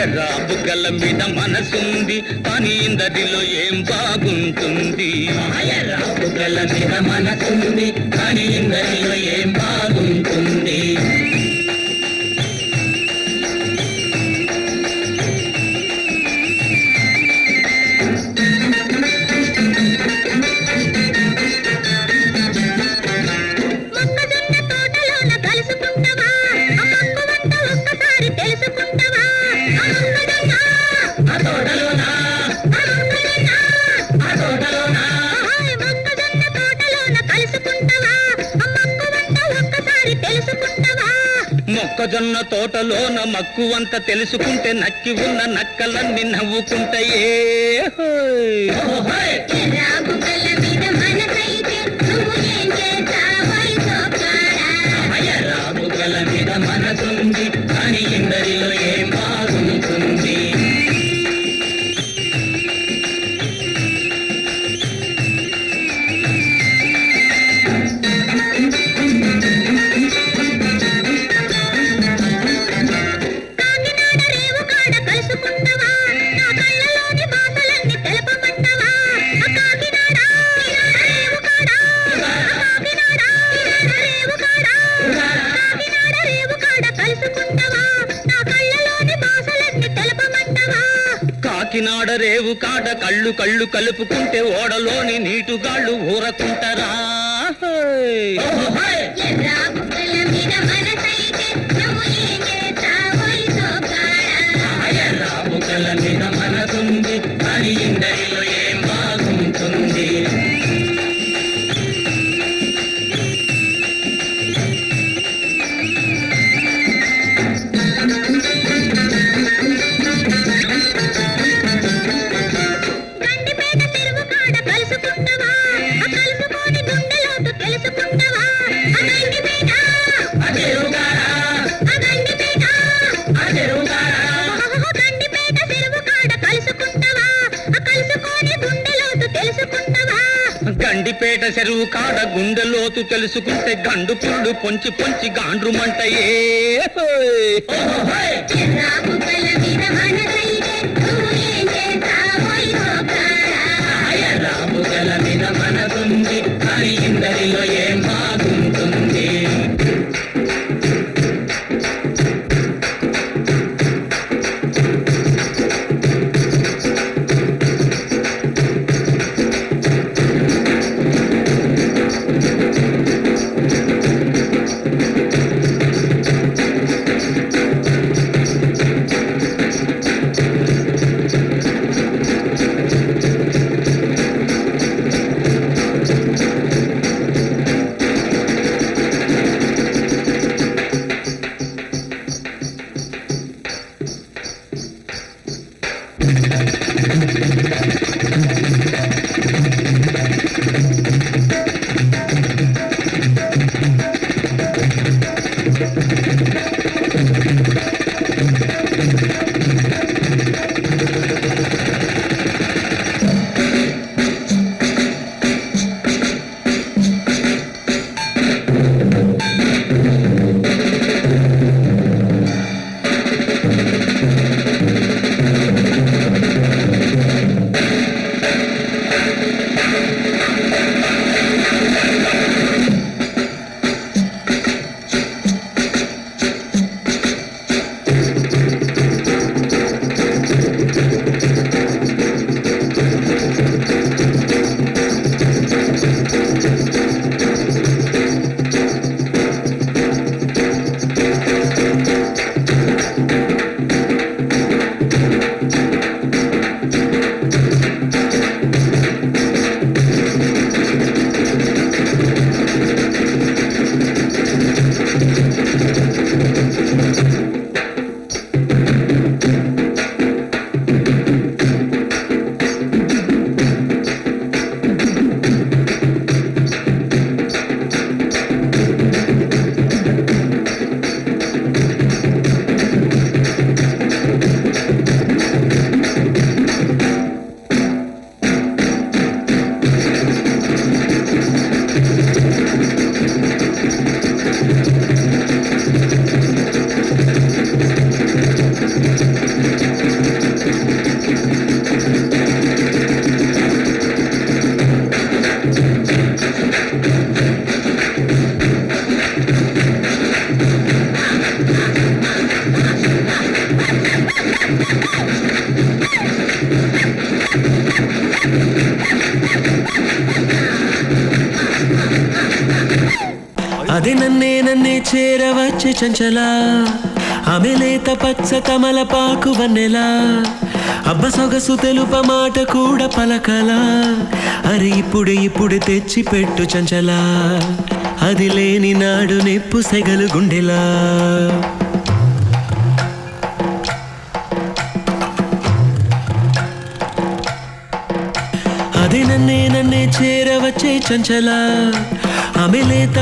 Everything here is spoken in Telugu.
ఎర్ర బుగ్గల మీద మనసుంది కానీ ఇందరిలో ఏం బాగుంటుంది. ఎర్ర బుగ్గల మీద మనసుంది కానీ ఇందరిలో ఏం బాగుంటుంది. మొక్కజొన్న తోటలోన మక్కువంత తెలుసుకుంటే నక్కి ఉన్న నక్కలన్నీ నవ్వుకుంటాయే. రాబుగల మీద మనసుంది కానీ ఇందరిలో ఏం బాగుంటుంది. కాకినాడ రేవు కాడ కళ్ళు కళ్ళు కలుపుకుంటే ఓడలోని నీటుగాళ్ళు ఊరకుంటారా. రాబుకల మీద మనసుంది కానీ ఇందరిలో ఏం బాగుంటుంది. గండిపేట చెరువు కాడ గుండెలోతు తెలుసుకుంటే గండు పుల్లు పొంచి పొంచి గాండ్రుమంటయే. రాబుగల మీద మనసుంది కానీ ఇందరిలో ఏం బాగుంటుంది. చేరవచ్చే చంచలా ఆమె లేత పచ్చ తమలపాకు వన్నెలా అబ్బ సొగసు తెలుప మాట కూడా పలకలా అరే ఇప్పుడు తెచ్చి పెట్టు చంచలా అది లేని నాడు నిప్పు సెగలు గుండెలా అది నన్నే చేరవచ్చే చంచలా ఆమె లేత